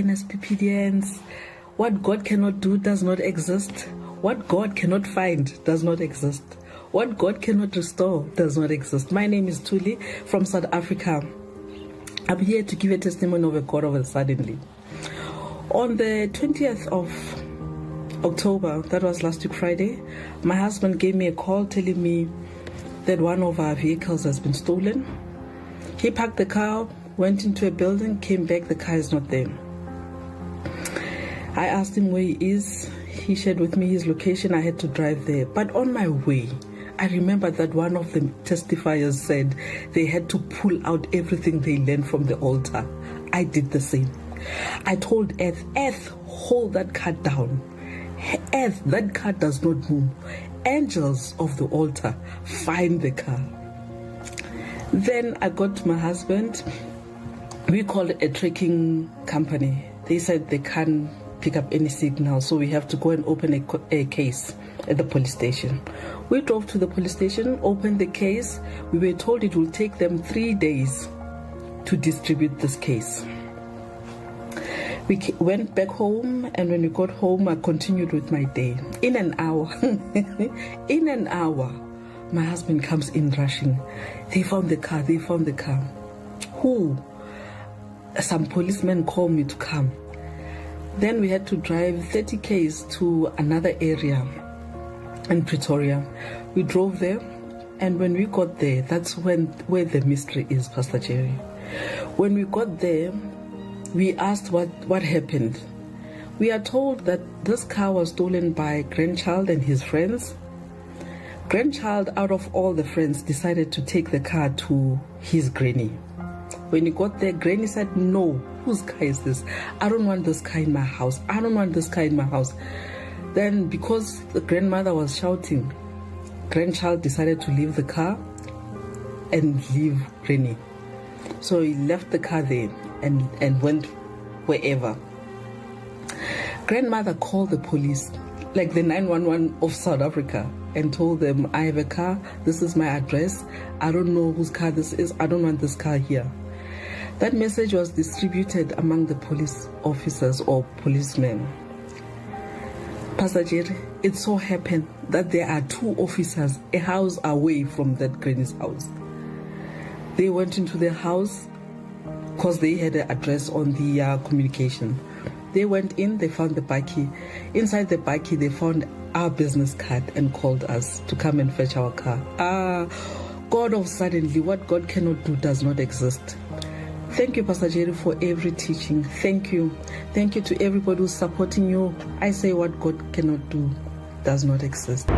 NSPPDians, what God cannot do does not exist. What God cannot find does not exist. What God cannot restore does not exist. My name is Thuli from South Africa. I'm here to give a testimony of a God of a suddenly. On the 20th of October, that was last week Friday, my husband gave me a call telling me that one of our vehicles has been stolen. He parked the car, went into a building, came back, the car is not there. I asked him where he is. He shared with me his location. I had to drive there. But on my way, I remembered that one of the testifiers said they had to pull out everything they learned from the altar. I did the same. I told Earth, hold that car down. Earth, that car does not move. Angels of the altar, find the car. Then I got to my husband. We called a tracking company. They said they can't pick up any signal, so we have to go and open a case at the police station. We drove to the police station, opened the case. We were told it will take them 3 days to distribute this case. We went back home, and when we got home, I continued with my day. In an hour, my husband comes in rushing. They found the car, Who? Some policemen called me to come. Then we had to drive 30 km to another area in Pretoria. We drove there, and when we got there, that's where the mystery is, Pastor Jerry. When we got there, we asked what happened. We are told that this car was stolen by Grandchild and his friends. Grandchild, out of all the friends, decided to take the car to his granny. When he got there, Granny said, no, whose car is this? I don't want this car in my house. Then, because the grandmother was shouting, Grandchild decided to leave the car and leave Granny. So he left the car there and went wherever. Grandmother called the police, like the 911 of South Africa, and told them, I have a car, this is my address, I don't know whose car this is, I don't want this car here. That message was distributed among the police officers or policemen. Pastor Jerry, it so happened that there are 2 officers a house away from that granny's house. They went into their house because they had an address on the communication. They went in, they found the bakkie. Inside the bakkie, they found our business card and called us to come and fetch our car. God of suddenly, what God cannot do does not exist. Thank you, Pastor Jerry, for every teaching. Thank you. Thank you to everybody who's supporting you. I say what God cannot do does not exist.